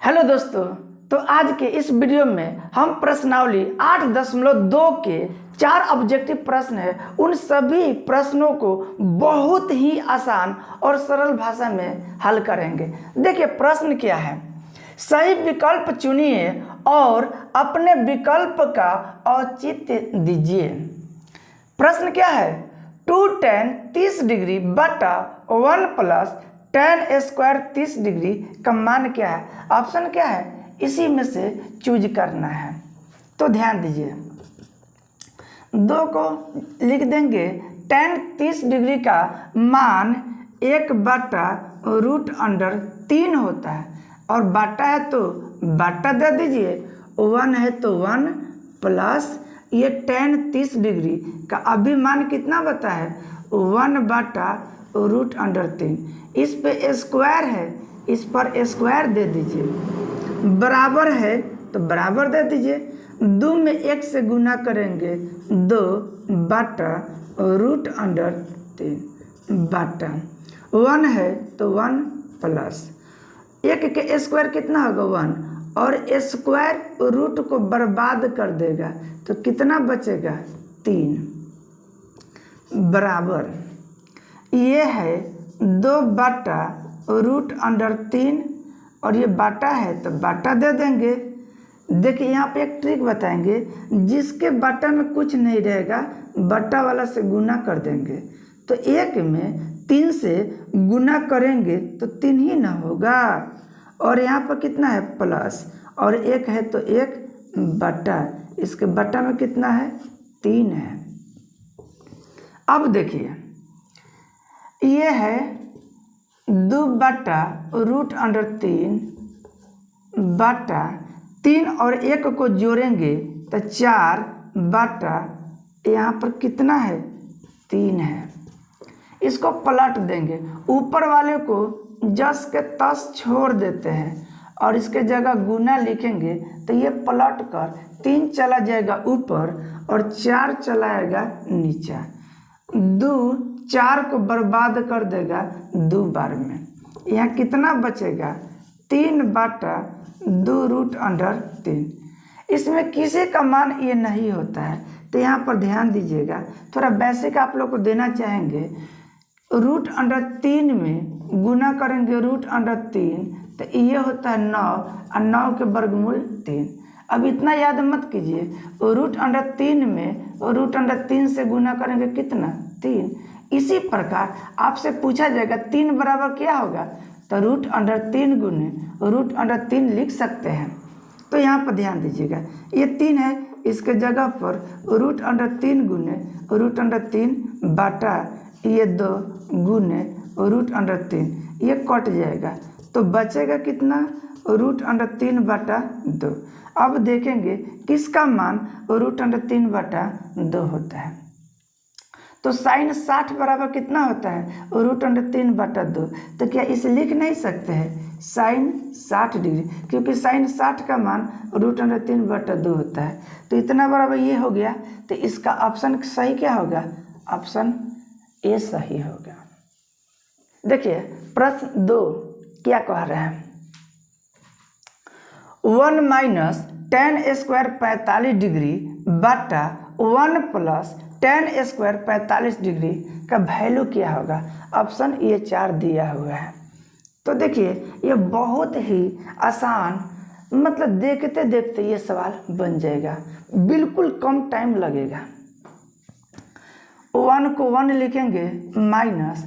Hello दोस्तों, तो आज के इस वीडियो में हम प्रश्नावली 8.2 के 4 ऑब्जेक्टिव प्रश्न है उन सभी प्रश्नों को बहुत ही आसान और सरल भाषा में हल करेंगे। देखिए प्रश्न क्या है, सही विकल्प चुनिए और अपने विकल्प का औचित्य दीजिए। प्रश्न क्या है, 2 tan 30 डिग्री बटा 1 प्लस tan स्क्वायर 30 डिग्री का मान क्या है। ऑप्शन क्या है, इसी में से चूज करना है। तो ध्यान दीजिए, 2 को लिख देंगे। tan 30 डिग्री का मान 1/√3 होता है और बाटा है तो बाटा दे दीजिए, 1 है तो 1 प्लस ये tan 30 डिग्री का अभी मान कितना बता है, 1/√3। इस पे स्क्वायर है, इस पर स्क्वायर दे दीजिए, बराबर है तो बराबर दे दीजिए। 2 में 1 से गुना करेंगे, 2/√3 बटा 1 है तो 1 प्लस 1 के स्क्वायर कितना होगा 1 और स्क्वायर रूट को बर्बाद कर देगा तो कितना बचेगा 3 बराबर ये है 2/√3 और ये बाटा है तो बाटा दे देंगे। देखिए यहाँ पे एक ट्रिक बताएंगे, जिसके बाटा में कुछ नहीं रहेगा बटा वाला से गुना कर देंगे तो 1 में 3 से गुना करेंगे तो 3 ही ना होगा और यहाँ पर कितना है प्लस और 1 है तो 1 बटा, इसके बटा में कितना है 3 है। अब देखिए ये है 2/√3 बटा 3 और 1 को जोड़ेंगे तो 4 बटा यहाँ पर कितना है 3 है। इसको पलट देंगे, ऊपर वाले को जस के तस छोड़ देते हैं और इसके जगह गुना लिखेंगे तो ये पलट कर 3 चला जाएगा ऊपर और 4 चलाएगा नीचे। 2 4 को बर्बाद कर देगा 2 बार में, यहाँ कितना बचेगा 3/2√3। इसमें किसी का मान ये नहीं होता है तो यहाँ पर ध्यान दीजिएगा, थोड़ा बेसिक आप लोग को देना चाहेंगे। √3 में गुना करेंगे √3 तो ये होता है 9 और 9 के वर्गमूल 3। अब इतना याद मत कीजिए, √3 में √3 से गुना करेंगे कितना 3। इसी प्रकार आपसे पूछा जाएगा 3 बराबर क्या होगा तो √3 गुने √3 लिख सकते हैं। तो यहाँ पर ध्यान दीजिएगा, ये 3 है, इसके जगह पर √3 गुने √3 बाटा ये 2 गुने √3, ये कट जाएगा तो बचेगा कितना √3/2। अब देखेंगे किसका मान √3/2 होता है। तो sin 60 बराबर कितना होता है √3/2। तो क्या इसे लिख नहीं सकते हैं sin 60 डिग्री, क्योंकि sin 60 का मान √3/2 होता है। तो इतना बराबर ये हो गया, तो इसका ऑप्शन सही क्या होगा, ऑप्शन ए सही होगा। देखिए प्रश्न 2 क्या कह रहे हैं, 1 माइनस tan स्क्वायर 45 डिग्री बटा 1 प्लस tan स्क्वायर 45 डिग्री का वैल्यू क्या होगा। ऑप्शन ये 4 दिया हुआ है। तो देखिए ये बहुत ही आसान, मतलब देखते देखते ये सवाल बन जाएगा, बिल्कुल कम टाइम लगेगा। 1 को 1 लिखेंगे minus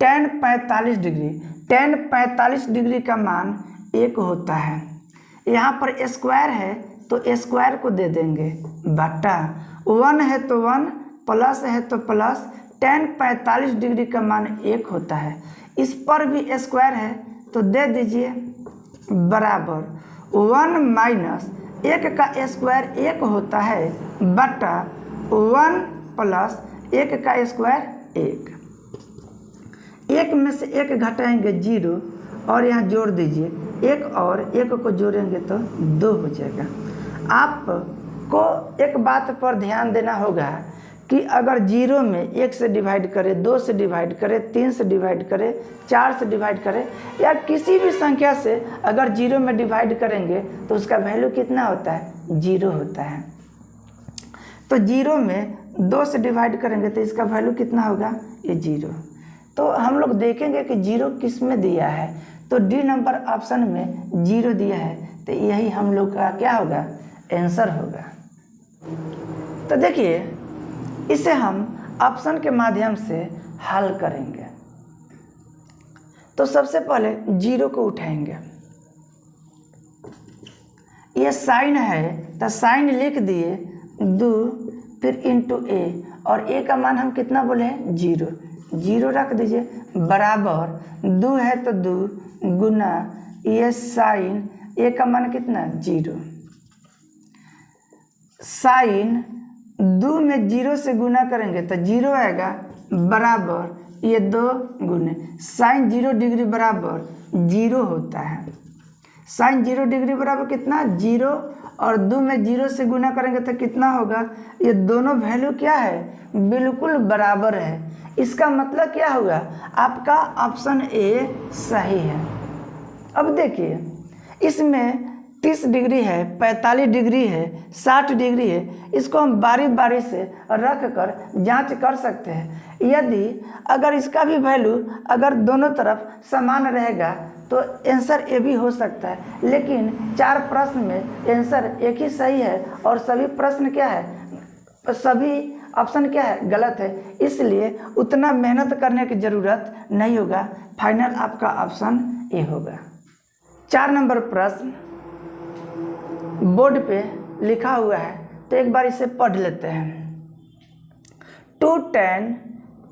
tan 45 degree, tan 45 degree का मान 1 होता है। यहाँ पर स्क्वायर है तो स्क्वायर को दे देंगे बटा 1 है तो 1 प्लस है तो प्लस tan 45 डिग्री का मान 1 होता है। इस पर भी स्क्वायर है तो दे दीजिए बराबर 1 माइनस 1 का स्क्वायर 1 होता है बटा 1 प्लस 1 का स्क्वायर 1 में से 1 घटाएंगे 0 और यहाँ जोड़ दीजिए 1 और 1 को जोड़ेंगे तो 2 हो जाएगा। आपको एक बात पर ध्यान देना होगा, कि अगर 0 में 1 से डिवाइड करे, 2 से डिवाइड करे, 3 से डिवाइड करे, 4 से डिवाइड करे या किसी भी संख्या से अगर 0 में डिवाइड करेंगे तो उसका वैल्यू कितना होता है? 0 होता है। तो 0 में 2 से डिवाइड करेंगे तो इसका वैल्यू कितना होगा? ये 0। तो हम लोग देखेंगे कि 0 किस में दिया है, तो डी नंबर ऑप्शन में 0 दिया है, तो यही हम लोग का क्या होगा? आंसर होगा। तो देखिए इसे हम ऑप्शन के माध्यम से हल करेंगे। तो सबसे पहले 0 को उठाएंगे, ये साइन है तो साइन लिख दिए 2 फिर इंटू ए, और ए का मान हम कितना बोले हैं? 0। 0 रख दीजिए बराबर 2 है तो 2 गुना ये साइन ए का मान कितना? 0। साइन 2 में 0 से गुना करेंगे तो 0 आएगा बराबर ये 2 गुने साइन 0 डिग्री बराबर 0 होता है। साइन 0 डिग्री बराबर कितना? 0, और 2 में 0 से गुना करेंगे तो कितना होगा? ये दोनों वैल्यू क्या है? बिल्कुल बराबर है। इसका मतलब क्या हुआ? आपका ऑप्शन ए सही है। अब देखिए इसमें 30 डिग्री है, 45 डिग्री है, 60 डिग्री है, इसको हम बारी बारी से रख कर जाँच कर सकते हैं। यदि अगर इसका भी वैल्यू अगर दोनों तरफ समान रहेगा तो आंसर ए भी हो सकता है, लेकिन 4 प्रश्न में आंसर एक ही सही है और सभी प्रश्न क्या है? सभी ऑप्शन क्या है? गलत है। इसलिए उतना मेहनत करने की ज़रूरत नहीं होगा, फाइनल आपका ऑप्शन ए होगा। 4 नंबर प्रश्न बोर्ड पे लिखा हुआ है, तो एक बार इसे पढ़ लेते हैं। 2 tan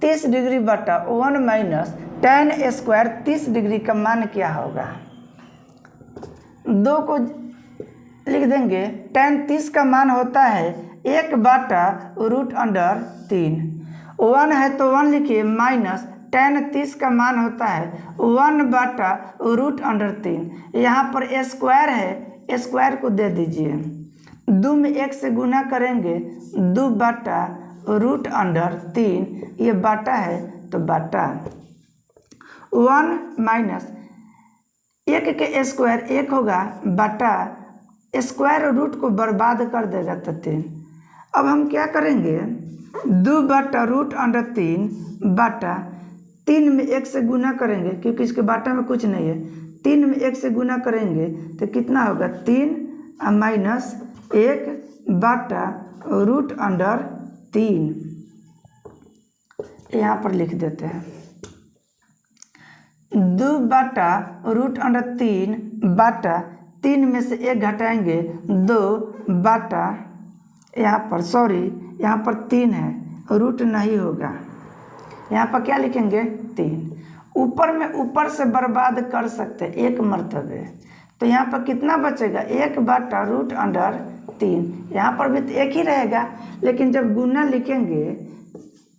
30 डिग्री बटा 1 माइनस tan स्क्वायर 30 डिग्री का मान क्या होगा? 2 को लिख देंगे। tan 30 का मान होता है 1 बटा √3। 1 है तो 1 लिखिए माइनस tan 30 का मान होता है 1 बटा √3। यहाँ पर स्क्वायर है, स्क्वायर को दे दीजिए। 2 में 1 से गुना करेंगे 2 बटा √3, ये बाटा है तो बाटा 1 माइनस 1 के स्क्वायर 1 होगा बटा स्क्वायर रूट को बर्बाद कर देगा तो 3। अब हम क्या करेंगे? 2 बटा √3 बटा 3 में 1 से गुना करेंगे क्योंकि इसके बाटा में कुछ नहीं है। 3 में 1 से गुना करेंगे तो कितना होगा? 3 माइनस 1 बटा √3, यहाँ पर लिख देते हैं। 2 बटा √3 बटा 3 में से 1 घटाएंगे 2 बटा, यहाँ पर 3 है, रूट नहीं होगा, यहाँ पर क्या लिखेंगे? 3। ऊपर में ऊपर से बर्बाद कर सकते 1 मरतबे, तो यहाँ पर कितना बचेगा? 1 बटा √3। यहाँ पर भी तो 1 ही रहेगा, लेकिन जब गुना लिखेंगे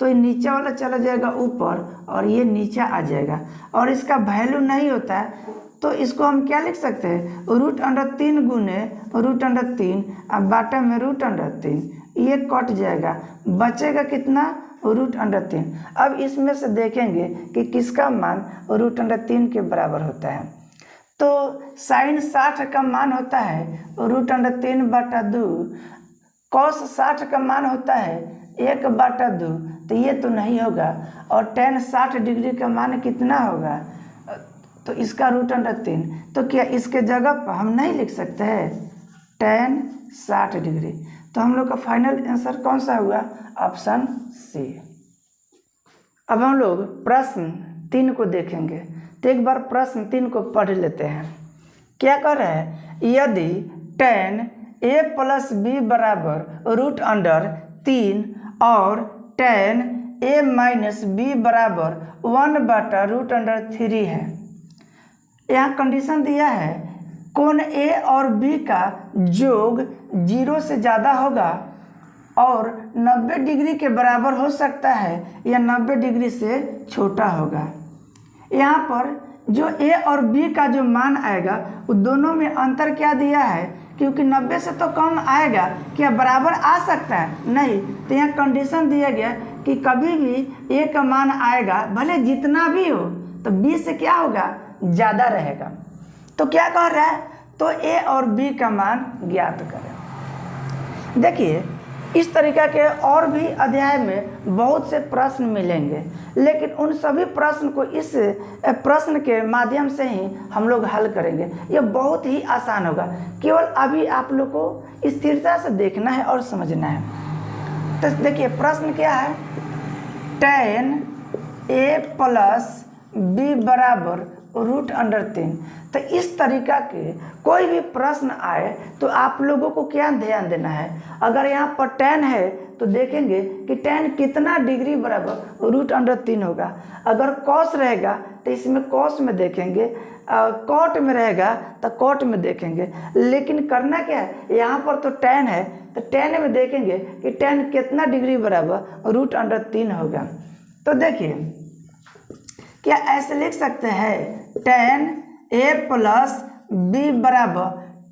तो ये नीचे वाला चला जाएगा ऊपर और ये नीचे आ जाएगा, और इसका वैल्यू नहीं होता है तो इसको हम क्या लिख सकते हैं? √3 गुने √3 अब बाटा में √3, ये कट जाएगा, बचेगा कितना? √3। अब इसमें से देखेंगे कि किसका मान √3 के बराबर होता है। तो साइन 60 का मान होता है √3 बटा 2, कॉस 60 का मान होता है 1 बटा 2, तो ये तो नहीं होगा। और tan 60 डिग्री का मान कितना होगा? तो इसका √3, तो क्या इसके जगह पर हम नहीं लिख सकते हैं tan 60 डिग्री? तो हम लोग का फाइनल आंसर कौन सा हुआ? Option C. अब हम लोग प्रश्न 3 को देखेंगे, तो एक बार प्रश्न 3 को पढ़ लेते हैं। क्या कर रहे हैं? यदि tan a प्लस b बराबर √3 और tan a माइनस b बराबर 1 बटा √3 है। यहाँ कंडीशन दिया है कोण a और b का योग 0 से ज़्यादा होगा और 90 डिग्री के बराबर हो सकता है या 90 डिग्री से छोटा होगा। यहाँ पर जो ए और बी का जो मान आएगा वो दोनों में अंतर क्या दिया है, क्योंकि 90 से तो कम आएगा, क्या बराबर आ सकता है? नहीं। तो यहाँ कंडीशन दिया गया कि कभी भी ए का मान आएगा भले जितना भी हो तो बी से क्या होगा, ज़्यादा रहेगा। तो क्या कह रहा है, तो ए और बी का मान ज्ञात करें। देखिए इस तरीक़ा के और भी अध्याय में बहुत से प्रश्न मिलेंगे, लेकिन उन सभी प्रश्न को इस प्रश्न के माध्यम से ही हम लोग हल करेंगे। ये बहुत ही आसान होगा, केवल अभी आप लोग को स्थिरता से देखना है और समझना है। तो देखिए प्रश्न क्या है, tan a प्लस बी बराबर √3। तो इस तरीक़ा के कोई भी प्रश्न आए तो आप लोगों को क्या ध्यान देना है, अगर यहाँ पर tan है तो देखेंगे कि tan कितना डिग्री बराबर √3 होगा। अगर cos रहेगा तो इसमें cos में देखेंगे, cot में रहेगा तो cot में देखेंगे। लेकिन करना क्या है, यहाँ पर तो tan है तो tan में देखेंगे कि tan कितना डिग्री बराबर √3 होगा। तो देखिए क्या ऐसे लिख सकते हैं, tan a प्लस बी बराबर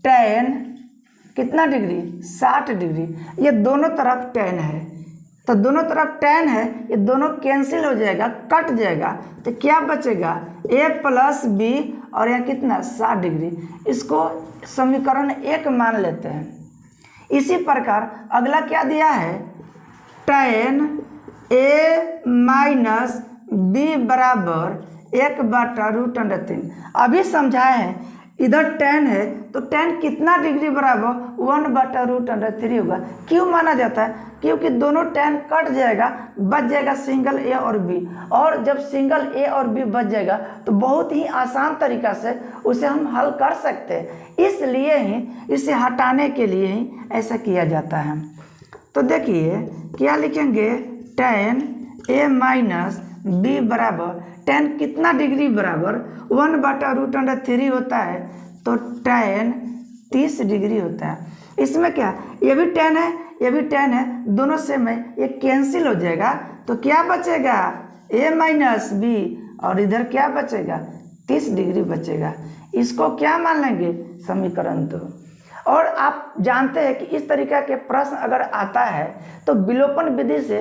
tan कितना डिग्री, 60 डिग्री। ये दोनों तरफ tan है, तो दोनों तरफ tan है, ये दोनों कैंसिल हो जाएगा, कट जाएगा। तो क्या बचेगा, a प्लस बी और यहाँ कितना 60 डिग्री। इसको समीकरण 1 मान लेते हैं। इसी प्रकार अगला क्या दिया है, tan a माइनस बी बराबर 1/√3। अभी समझाए हैं, इधर tan है तो tan कितना डिग्री बराबर 1/√3 होगा। क्यों माना जाता है, क्योंकि दोनों tan कट जाएगा, बच जाएगा सिंगल a और b। और जब सिंगल a और b बच जाएगा तो बहुत ही आसान तरीका से उसे हम हल कर सकते हैं। इसलिए ही इसे हटाने के लिए ही ऐसा किया जाता है। तो देखिए क्या लिखेंगे, tan a माइनस बी बराबर tan कितना डिग्री बराबर 1/√3 होता है, तो tan 30 डिग्री होता है। इसमें क्या, ये भी tan है, ये भी tan है, दोनों सेम है, ये कैंसिल हो जाएगा। तो क्या बचेगा, a माइनस बी, और इधर क्या बचेगा, 30 डिग्री बचेगा। इसको क्या मान लेंगे, समीकरण 2। और आप जानते हैं कि इस तरीका के प्रश्न अगर आता है तो विलोपन विधि से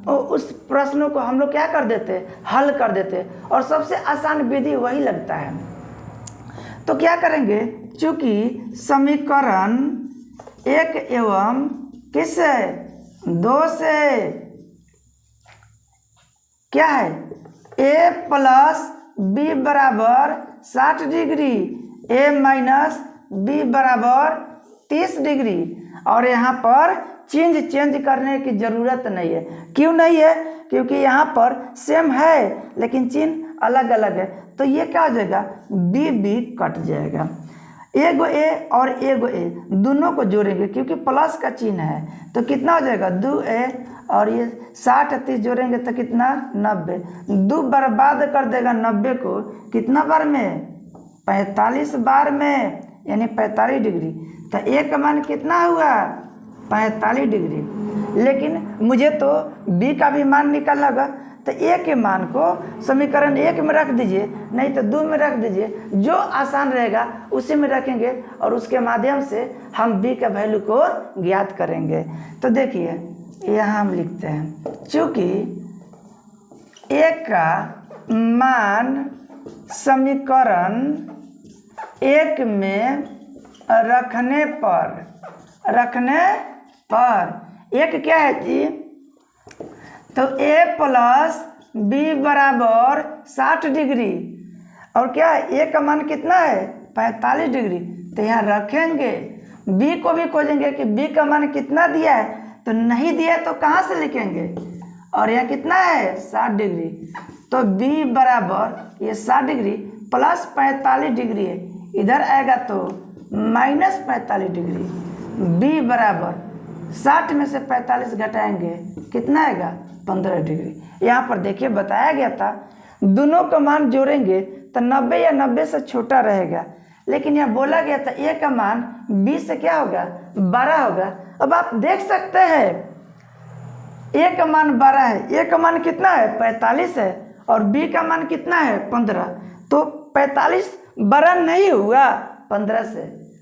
उस प्रश्नों को हम लोग क्या कर देते हैं, हल कर देते हैं, और सबसे आसान विधि वही लगता है। तो क्या करेंगे, चूंकि समीकरण 1 एवं किससे, 2 से क्या है, a प्लस बी बराबर 60 डिग्री, a माइनस बी बराबर 30 डिग्री, और यहाँ पर चेंज करने की ज़रूरत नहीं है। क्यों नहीं है, क्योंकि यहाँ पर सेम है लेकिन चिन्ह अलग अलग है। तो ये क्या हो जाएगा, बी कट जाएगा, एगो ए और एगो ए दोनों को जोड़ेंगे क्योंकि प्लस का चिन्ह है। तो कितना हो जाएगा, 2a, और ये 60 30 जोड़ेंगे तो कितना, 90। 2 बर्बाद कर देगा 90 को कितना बार में, 45 बार में, यानी 45 डिग्री। तो ए का मान कितना हुआ, 45 डिग्री। लेकिन मुझे तो बी का भी मान निकालना होगा, तो ए के मान को समीकरण 1 में रख दीजिए, नहीं तो 2 में रख दीजिए, जो आसान रहेगा उसी में रखेंगे और उसके माध्यम से हम बी का वैल्यू को ज्ञात करेंगे। तो देखिए यहाँ हम लिखते हैं, चूँकि ए का मान समीकरण 1 में रखने पर एक क्या है जी, तो a प्लस बी बराबर 60 डिग्री, और क्या है, a का मान कितना है, 45 डिग्री। तो यहाँ रखेंगे, b को भी खोजेंगे कि b का मान कितना दिया है, तो नहीं दिया तो कहाँ से लिखेंगे, और यहाँ कितना है, 60 डिग्री। तो b बराबर ये 60 डिग्री प्लस 45 डिग्री है, इधर आएगा तो माइनस 45 डिग्री। b बराबर 60 में से 45 घटाएंगे कितना आएगा, 15 डिग्री। यहाँ पर देखिए बताया गया था दोनों का मान जोड़ेंगे तो 90 या 90 से छोटा रहेगा, लेकिन यहाँ बोला गया था a का मान b से क्या होगा, 12 होगा। अब आप देख सकते हैं a का मान 12 है, a का मान कितना है, 45 है, और b का मान कितना है, 15। तो 45 बड़ा नहीं हुआ 15 से,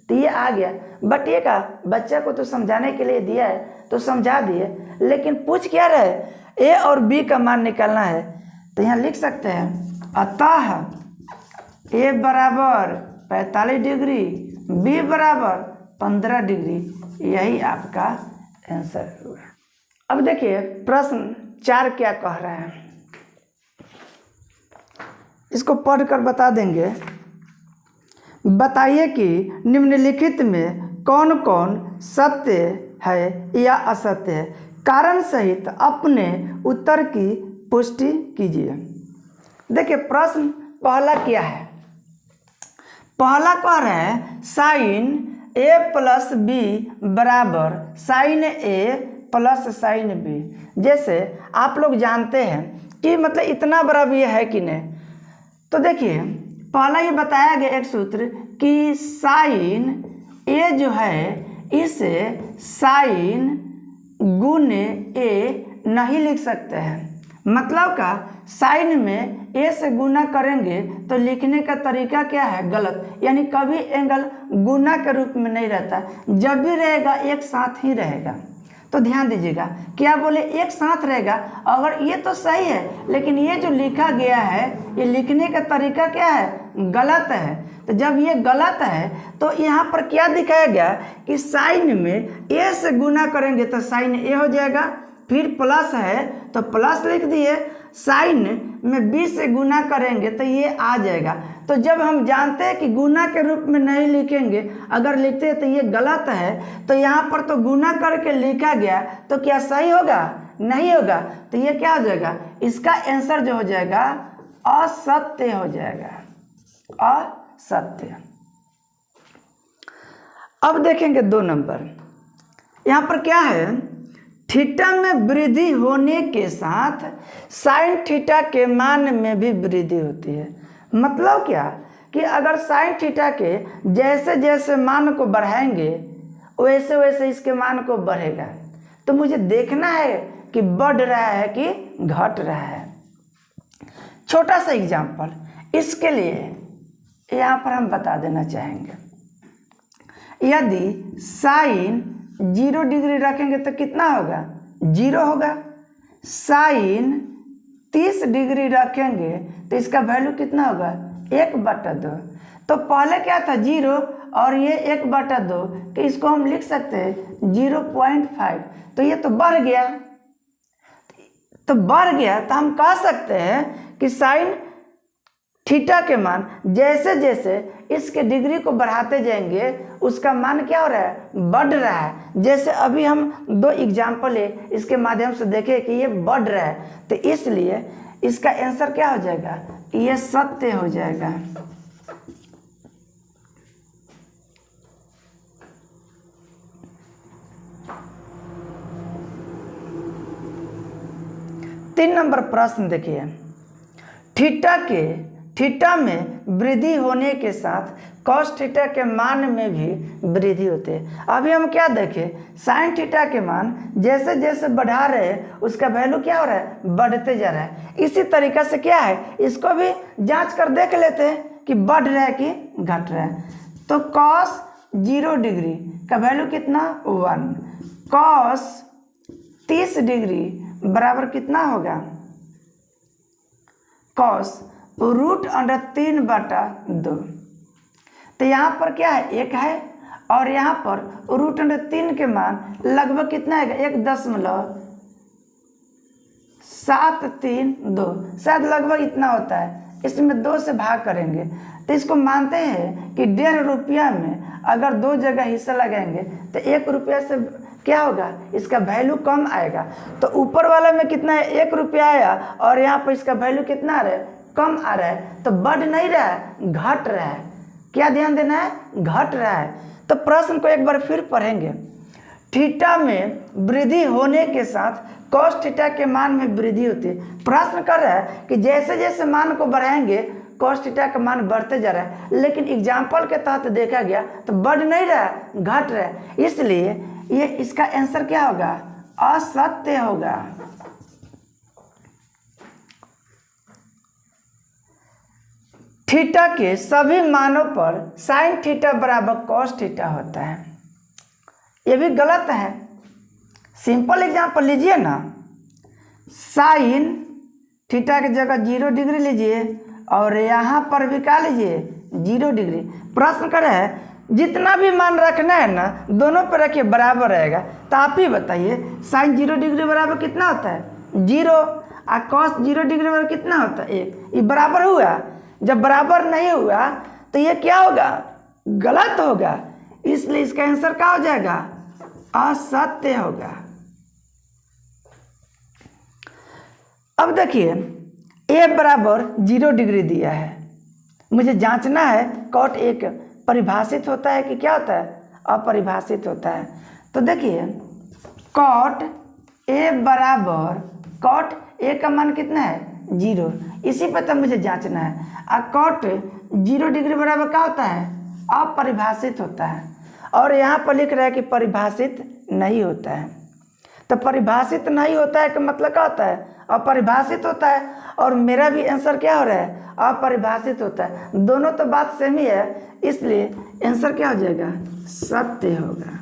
तो ये आ गया। बट ये का बच्चा को तो समझाने के लिए दिया है तो समझा दिए, लेकिन पूछ क्या रहे, ए और बी का मान निकालना है। तो यहाँ लिख सकते हैं अतः ए बराबर 45 डिग्री, बी बराबर 15 डिग्री, यही आपका आंसर होगा। अब देखिए प्रश्न 4 क्या कह रहा है, इसको पढ़कर बता देंगे। बताइए कि निम्नलिखित में कौन कौन सत्य है या असत्य है, कारण सहित अपने उत्तर की पुष्टि कीजिए। देखिए प्रश्न पहला क्या है, पहला कह रहे हैं साइन ए प्लस बी बराबर साइन ए प्लस साइन बी। जैसे आप लोग जानते हैं कि मतलब इतना बड़ा भी है कि नहीं, तो देखिए पहला ही बताया गया एक सूत्र कि साइन ए जो है इसे साइन गुने ए नहीं लिख सकते हैं। मतलब का साइन में ए से गुना करेंगे तो लिखने का तरीका क्या है, गलत, यानी कभी एंगल गुना के रूप में नहीं रहता, जब भी रहेगा एक साथ ही रहेगा। तो ध्यान दीजिएगा क्या बोले, एक साथ रहेगा। अगर ये तो सही है, लेकिन ये जो लिखा गया है ये लिखने का तरीका क्या है, गलत है। तो जब ये गलत है तो यहाँ पर क्या दिखाया गया कि साइन में ए से गुना करेंगे तो साइन ए हो जाएगा, फिर प्लस है तो प्लस लिख दिए, साइन में बी से गुना करेंगे तो ये आ जाएगा। तो जब हम जानते हैं कि गुना के रूप में नहीं लिखेंगे, अगर लिखते हैं तो ये गलत है, तो यहाँ पर तो गुना करके लिखा गया, तो क्या सही होगा, नहीं होगा। तो ये क्या हो जाएगा, इसका आंसर जो हो जाएगा असत्य हो जाएगा, असत्य। अब देखेंगे 2 नंबर, यहाँ पर क्या है, थीटा में वृद्धि होने के साथ साइन थीटा के मान में भी वृद्धि होती है। मतलब क्या कि अगर साइन थीटा के जैसे जैसे मान को बढ़ाएंगे वैसे वैसे इसके मान को बढ़ेगा। तो मुझे देखना है कि बढ़ रहा है कि घट रहा है। छोटा सा एग्जाम्पल इसके लिए यहाँ पर हम बता देना चाहेंगे, यदि साइन 0 डिग्री रखेंगे तो कितना होगा, 0 होगा। साइन 30 डिग्री रखेंगे तो इसका वैल्यू कितना होगा, 1/2। तो पहले क्या था 0 और ये 1/2, तो इसको हम लिख सकते हैं 0.5। तो ये तो बढ़ गया, तो हम कह सकते हैं कि साइन थीटा के मान जैसे जैसे इसके डिग्री को बढ़ाते जाएंगे उसका मान क्या हो रहा है, बढ़ रहा है। जैसे अभी हम 2 एग्जाम्पल है इसके माध्यम से देखें कि ये बढ़ रहा है, तो इसलिए इसका आंसर क्या हो जाएगा, ये सत्य हो जाएगा। तीन नंबर प्रश्न देखिए, थीटा में वृद्धि होने के साथ कॉस थीटा के मान में भी वृद्धि होती है। अभी हम क्या देखें, साइन थीटा के मान जैसे जैसे बढ़ा रहे हैं उसका वैल्यू क्या हो रहा है, बढ़ते जा रहा है। इसी तरीक़े से क्या है, इसको भी जांच कर देख लेते हैं कि बढ़ रहा है कि घट रहा है। तो कॉस 0 डिग्री का वैल्यू कितना, 1। कॉस 30 डिग्री बराबर कितना होगा, कॉस √3/2। तो यहाँ पर क्या है, 1 है, और यहाँ पर √3 के मान लगभग कितना है, 1.732, शायद लगभग इतना होता है। इसमें 2 से भाग करेंगे तो इसको मानते हैं कि 1.5 रुपया में अगर 2 जगह हिस्सा लगाएंगे तो 1 रुपया से क्या होगा, इसका वैल्यू कम आएगा। तो ऊपर वाला में कितना है, 1 रुपया आया, और यहाँ पर इसका वैल्यू कितना आ रहा है, कम आ रहा है। तो बढ़ नहीं रहा है, घट रहा है। क्या ध्यान देना है, घट रहा है। तो प्रश्न को एक बार फिर पढ़ेंगे, थीटा में वृद्धि होने के साथ कॉस थीटा के मान में वृद्धि होती है। प्रश्न कर रहा है कि जैसे जैसे मान को बढ़ाएंगे कॉस थीटा का मान बढ़ते जा रहा है, लेकिन एग्जाम्पल के तहत देखा गया तो बढ़ नहीं रहा है, घट रहा है। इसलिए ये इसका आंसर क्या होगा, असत्य होगा। थीटा के सभी मानों पर साइन थीटा बराबर कॉस थीटा होता है। ये भी गलत है। सिंपल एग्जाम्पल लीजिए ना, साइन थीटा की जगह 0 डिग्री लीजिए और यहाँ पर भी क्या लीजिए 0 डिग्री। प्रश्न करे है जितना भी मान रखना है ना दोनों पर रखिए बराबर रहेगा। तो आप ही बताइए साइन 0 डिग्री बराबर कितना होता है 0 और कॉस 0 डिग्री बराबर कितना होता है 1। ये बराबर हुआ। जब बराबर नहीं हुआ तो ये क्या होगा, गलत होगा। इसलिए इसका आंसर क्या हो जाएगा, असत्य होगा। अब देखिए a बराबर 0 डिग्री दिया है, मुझे जांचना है कॉट एक परिभाषित होता है कि क्या होता है, अपरिभाषित होता है। तो देखिए कॉट a बराबर कॉट a का मान कितना है 0, इसी पर तो मुझे जांचना है। और कॉट 0 डिग्री बराबर क्या होता है, अपरिभाषित होता है। और यहाँ पर लिख रहा है कि परिभाषित नहीं होता है। तो परिभाषित नहीं होता है का मतलब क्या होता है, अपरिभाषित होता है। और मेरा भी आंसर क्या हो रहा है, अपरिभाषित होता है। दोनों तो बात सेम ही है, इसलिए आंसर क्या हो जाएगा, सत्य होगा।